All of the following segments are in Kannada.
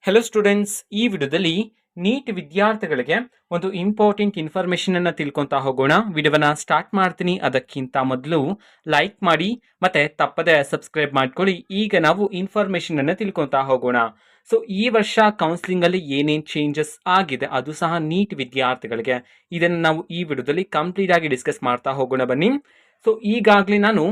ಹೆಲೋ ಸ್ಟೂಡೆಂಟ್ಸ್, ಈ ವಿಡಿಯೋದಲ್ಲಿ ನೀಟ್ ವಿದ್ಯಾರ್ಥಿಗಳಿಗೆ ಒಂದು ಇಂಪಾರ್ಟೆಂಟ್ ಇನ್ಫಾರ್ಮೇಶನ್ ಅನ್ನ ತಿಳ್ಕೊಂತಾ ಹೋಗೋಣ. ವಿಡಿಯೋವನ್ನ ಸ್ಟಾರ್ಟ್ ಮಾಡ್ತೀನಿ. ಅದಕ್ಕಿಂತ ಮೊದಲು ಲೈಕ್ ಮಾಡಿ ಮತ್ತೆ ತಪ್ಪದೆ ಸಬ್ಸ್ಕ್ರೈಬ್ ಮಾಡ್ಕೊಳ್ಳಿ. ಈಗ ನಾವು ಇನ್ಫಾರ್ಮೇಶನ್ ಅನ್ನ ತಿಳ್ಕೊಂತಾ ಹೋಗೋಣ. ಸೊ ಈ ವರ್ಷ ಕೌನ್ಸಿಲಿಂಗ್ ಅಲ್ಲಿ ಏನೇನ್ ಚೇಂಜಸ್ ಆಗಿದೆ ಅದು ಸಹ ನೀಟ್ ವಿದ್ಯಾರ್ಥಿಗಳಿಗೆ, ಇದನ್ನು ನಾವು ಈ ವಿಡಿಯೋದಲ್ಲಿ ಕಂಪ್ಲೀಟ್ ಆಗಿ ಡಿಸ್ಕಸ್ ಮಾಡ್ತಾ ಹೋಗೋಣ ಬನ್ನಿ. ಸೊ ಈಗಾಗಲೇ ನಾನು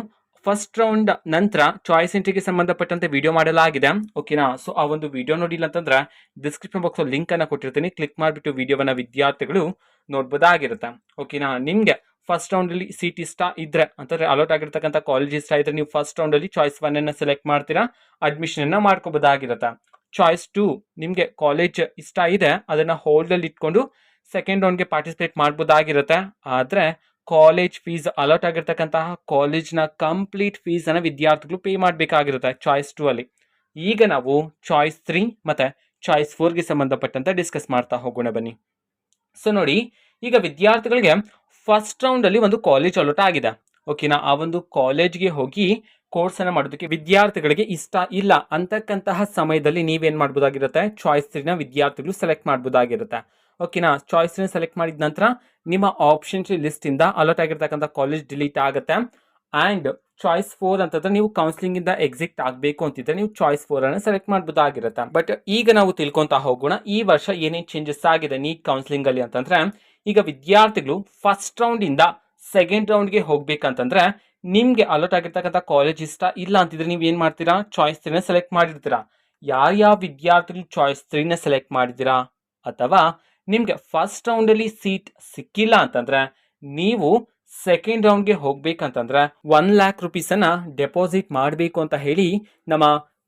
ಫಸ್ಟ್ ರೌಂಡ್ ನಂತರ ಚಾಯ್ಸ್ ಎಂಟ್ರಿಗೆ ಸಂಬಂಧಪಟ್ಟಂತೆ ವಿಡಿಯೋ ಮಾಡಲಾಗಿದೆ, ಓಕೆನಾ. ಸೊ ಆ ಒಂದು ವಿಡಿಯೋ ನೋಡಿಲ್ಲ ಅಂತಂದ್ರೆ ಡಿಸ್ಕ್ರಿಪ್ಷನ್ ಬಾಕ್ಸ್ ಲಿಂಕ್ ಅನ್ನ ಕೊಟ್ಟಿರ್ತೀನಿ, ಕ್ಲಿಕ್ ಮಾಡಿಬಿಟ್ಟು ವಿಡಿಯೋವನ್ನ ವಿದ್ಯಾರ್ಥಿಗಳು ನೋಡ್ಬೋದಾಗಿರುತ್ತೆ, ಓಕೆನಾ. ನಿಮ್ಗೆ ಫಸ್ಟ್ ರೌಂಡ್ ಅಲ್ಲಿ ಸೀಟ್ ಇಷ್ಟ ಇದ್ರೆ ಅಂತಂದ್ರೆ ಅಲೋಟ್ ಆಗಿರ್ತಕ್ಕಂಥ ಕಾಲೇಜ್ ಇಷ್ಟ ಇದ್ರೆ ನೀವು ಫಸ್ಟ್ ರೌಂಡ್ ಅಲ್ಲಿ ಚಾಯ್ಸ್ 1 ಅನ್ನ ಸೆಲೆಕ್ಟ್ ಮಾಡ್ತೀರಾ, ಅಡ್ಮಿಷನ್ ಅನ್ನ ಮಾಡ್ಕೋಬಹುದಾಗಿರುತ್ತೆ. ಚಾಯ್ಸ್ 2 ನಿಮ್ಗೆ ಕಾಲೇಜ್ ಇಷ್ಟ ಇದೆ, ಅದನ್ನ ಹೋಲ್ಡ್ ಅಲ್ಲಿ ಇಟ್ಕೊಂಡು ಸೆಕೆಂಡ್ ರೌಂಡ್ಗೆ ಪಾರ್ಟಿಸಿಪೇಟ್ ಮಾಡ್ಬೋದಾಗಿರುತ್ತೆ. ಆದ್ರೆ ಕಾಲೇಜ್ ಫೀಸ್ ಅಲರ್ಟ್ ಆಗಿರ್ತಕ್ಕಂತಹ ಕಾಲೇಜ್ನ ಕಂಪ್ಲೀಟ್ ಫೀಸ್ ಅನ್ನ ವಿದ್ಯಾರ್ಥಿಗಳು ಪೇ ಮಾಡಬೇಕಾಗಿರುತ್ತೆ ಚಾಯ್ಸ್ 2 ಅಲ್ಲಿ. ಈಗ ನಾವು ಚಾಯ್ಸ್ 3 ಮತ್ತೆ ಚಾಯ್ಸ್ 4ಗೆ ಸಂಬಂಧಪಟ್ಟಂತೆ ಡಿಸ್ಕಸ್ ಮಾಡ್ತಾ ಹೋಗೋಣ ಬನ್ನಿ. ಸೊ ನೋಡಿ, ಈಗ ವಿದ್ಯಾರ್ಥಿಗಳಿಗೆ ಫಸ್ಟ್ ರೌಂಡ್ ಅಲ್ಲಿ ಒಂದು ಕಾಲೇಜ್ ಅಲರ್ಟ್ ಆಗಿದೆ, ಓಕೆನಾ. ಆ ಒಂದು ಕಾಲೇಜ್ಗೆ ಹೋಗಿ ಕೋರ್ಸ್ ಅನ್ನ ಮಾಡೋದಕ್ಕೆ ವಿದ್ಯಾರ್ಥಿಗಳಿಗೆ ಇಷ್ಟ ಇಲ್ಲ ಅಂತಕ್ಕಂತಹ ಸಮಯದಲ್ಲಿ ನೀವೇನ್ ಮಾಡ್ಬೋದಾಗಿರುತ್ತೆ, ಚಾಯ್ಸ್ 3 ನ ವಿದ್ಯಾರ್ಥಿಗಳು ಸೆಲೆಕ್ಟ್ ಮಾಡ್ಬೋದಾಗಿರುತ್ತೆ, ಓಕೆನಾ. ಚಾಯ್ಸ್ ಸೆಲೆಕ್ಟ್ ಮಾಡಿದ ನಂತರ ನಿಮ್ಮ ಆಪ್ಷನ್ಸ್ ಲಿಸ್ಟ್ ಇಂದ ಅಲರ್ಟ್ ಆಗಿರ್ತಕ್ಕಂಥ ಕಾಲೇಜ್ ಡಿಲೀಟ್ ಆಗುತ್ತೆ. ಅಂಡ್ ಚಾಯ್ಸ್ 4 ಅಂತಂದ್ರೆ ನೀವು ಕೌನ್ಸಿಲಿಂಗ್ ಇಂದ ಎಕ್ಸಿಟ್ ಆಗಬೇಕು ಅಂತಿದ್ರೆ ನೀವು ಚಾಯ್ಸ್ 4 ಅನ್ನು ಸೆಲೆಕ್ಟ್ ಮಾಡಬಹುದಾಗಿರುತ್ತೆ. ಬಟ್ ಈಗ ನಾವು ತಿಳ್ಕೊಂತಾ ಹೋಗೋಣ ಈ ವರ್ಷ ಏನೇನ್ ಚೇಂಜಸ್ ಆಗಿದೆ ನೀಟ್ ಕೌನ್ಸಿಲಿಂಗ್ ಅಲ್ಲಿ ಅಂತಂದ್ರೆ, ಈಗ ವಿದ್ಯಾರ್ಥಿಗಳು ಫಸ್ಟ್ ರೌಂಡ್ ಇಂದ ಸೆಕೆಂಡ್ ರೌಂಡ್ಗೆ ಹೋಗ್ಬೇಕಂತಂದ್ರೆ ನಿಮ್ಗೆ ಅಲರ್ಟ್ ಆಗಿರ್ತಕ್ಕಂಥ ಕಾಲೇಜ್ ಇಷ್ಟ ಇಲ್ಲ ಅಂತಿದ್ರೆ ನೀವು ಏನ್ ಮಾಡ್ತೀರಾ, ಚಾಯ್ಸ್ 3 ನ ಸೆಲೆಕ್ಟ್ ಮಾಡಿರ್ತೀರಾ. ಯಾರ್ಯಾವ ವಿದ್ಯಾರ್ಥಿಗಳು ಚಾಯ್ಸ್ 3 ನ ಸೆಲೆಕ್ಟ್ ಮಾಡಿದ್ದೀರಾ ಅಥವಾ ನಿಮ್ಗೆ ಫಸ್ಟ್ ರೌಂಡ್ ಅಲ್ಲಿ ಸೀಟ್ ಸಿಕ್ಕಿಲ್ಲ ಅಂತಂದ್ರೆ ನೀವು ಸೆಕೆಂಡ್ ರೌಂಡ್ಗೆ ಹೋಗ್ಬೇಕಂತಂದ್ರೆ 1,00,000 ರೂಪೀಸ್ ಅನ್ನ ಡೆಪಾಸಿಟ್ ಮಾಡಬೇಕು ಅಂತ ಹೇಳಿ ನಮ್ಮ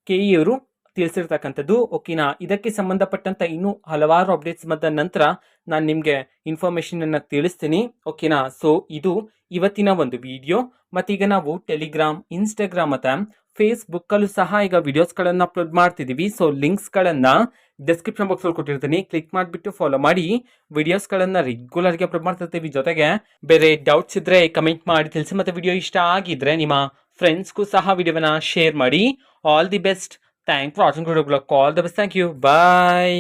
KE ಅವರು ತಿಳಿಸಿರ್ತಕ್ಕಂಥದ್ದು, ಓಕೆನಾ. ಇದಕ್ಕೆ ಸಂಬಂಧಪಟ್ಟಂತ ಇನ್ನೂ ಹಲವಾರು ಅಪ್ಡೇಟ್ಸ್ ಬಂದ ನಂತರ ನಾನು ನಿಮ್ಗೆ ಇನ್ಫಾರ್ಮೇಶನ್ ಅನ್ನ ತಿಳಿಸ್ತೀನಿ, ಓಕೆನಾ. ಸೊ ಇದು ಇವತ್ತಿನ ಒಂದು ವಿಡಿಯೋ. ಮತ್ತೀಗ ನಾವು ಟೆಲಿಗ್ರಾಮ್, ಇನ್ಸ್ಟಾಗ್ರಾಮ್ ಮತ್ತೆ ಫೇಸ್ಬುಕ್ ಅಲ್ಲೂ ಸಹ ಈಗ ವಿಡಿಯೋಸ್ ಗಳನ್ನ ಅಪ್ಲೋಡ್ ಮಾಡ್ತಿದೀವಿ. ಸೊ ಲಿಂಕ್ಸ್ ಗಳನ್ನ ಡಿಸ್ಕ್ರಿಪ್ಷನ್ ಬಾಕ್ಸ್ ಅಲ್ಲಿ ಕೊಟ್ಟಿರ್ತೀನಿ, ಕ್ಲಿಕ್ ಮಾಡಿಬಿಟ್ಟು ಫಾಲೋ ಮಾಡಿ. ವಿಡಿಯೋಸ್ ಗಳನ್ನ ರೆಗ್ಯುಲರ್ ಗೆ ಅಪ್ಲೋಡ್ ಮಾಡ್ತಿರ್ತೀವಿ. ಜೊತೆಗೆ ಬೇರೆ ಡೌಟ್ಸ್ ಇದ್ರೆ ಕಮೆಂಟ್ ಮಾಡಿ ತಿಳಿಸಿ. ಮತ್ತೆ ವಿಡಿಯೋ ಇಷ್ಟ ಆಗಿದ್ರೆ ನಿಮ್ಮ ಫ್ರೆಂಡ್ಸ್ಗೂ ಸಹ ವಿಡಿಯೋವನ್ನ ಶೇರ್ ಮಾಡಿ. All the best. Thank for watching. All the best. Thank you. Bye.